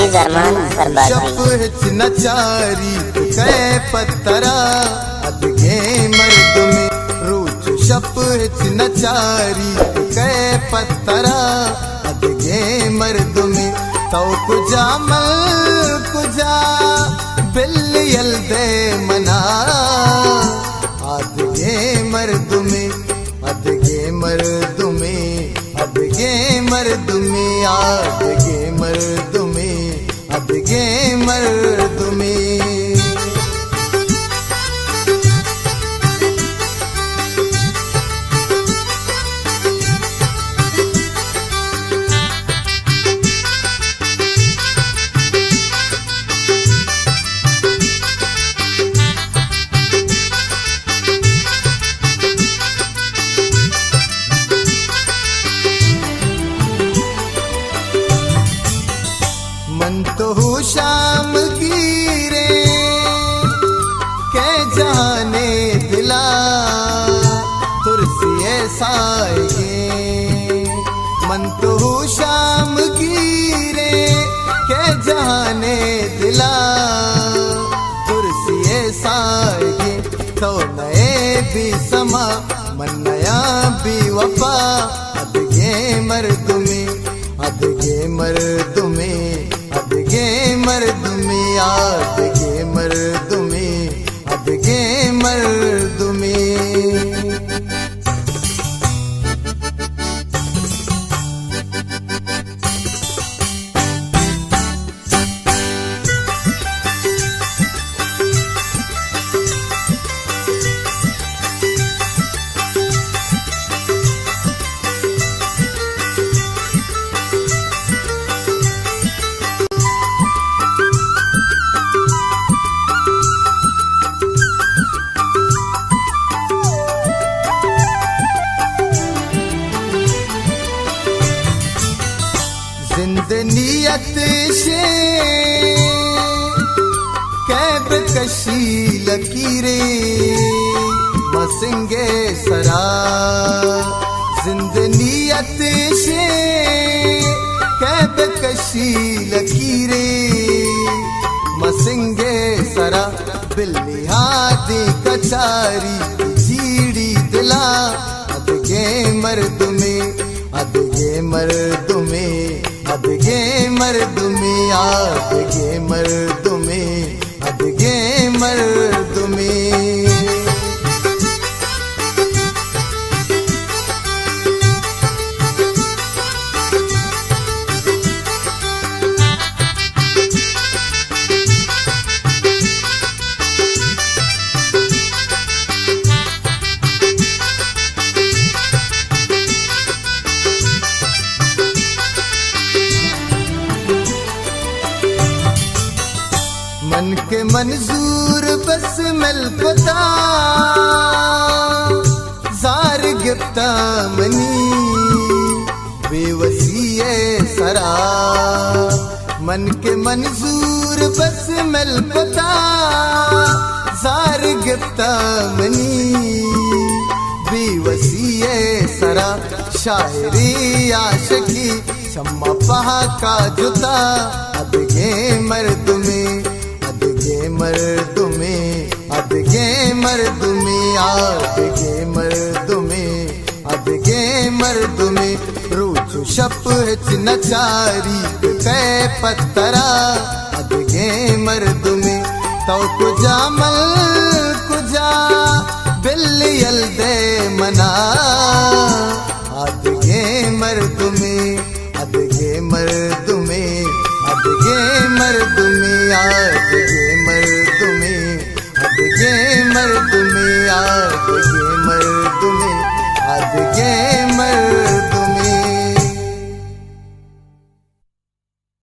अजीज अरमान सरबाजी शप नचारी कै पत्तरा अदगे मर्द में रूच शप नचारी कै पत्तरा अदगे मर्द में तो कुजा मल कुजा बिल यल्दे मना अदगे मर्द में अदगे मर्द में अदगे मर्द में अदगे मर्द में अदगे मर्द में। मन तो हूँ शाम की रे कै जाने दिला तुरसिए साए मन तो हूँ शाम की रे कै जाने दिला तुरसिए साए तो नए भी समा मन नया भी वफा अदगे मर्द में अदगे मर्द में अदगे मर्द में अदगे मर्द में अदगे मर्द में। जिंदनियत से कैब कशी लकीरे मसिंगे सरा जिंदनियत से कैब कशी लकीरे मसिंगे सरा बिल्ली हाथी कचारी जीड़ी दिला अदगे मर्द में अदगे मर्द में अदगे मर्द में अदगे मर्द में अदगे मर्द में। मन के मंजूर बस मिल पता जार गिरता मनी बेवसीए सरा मन के मंजूर बस मिल पता जार गिरता मनी बेवसीए सरा शायरी आशिकी शम्मा पहा का जुता अदगे मर्द में अदगे मर्द में अदगे मर्द में अदगे मर्द में अदगे मर्द में रूच शप नचारी कै पत्तरा अदगे मर्द में तो कुजा मल कुजा बिल यल्दे मना अदगे मर्द में अदगे मर्द में अदगे मर्द में अदगे मर्द में अदगे मर्द में अदगे मर्द में अदगे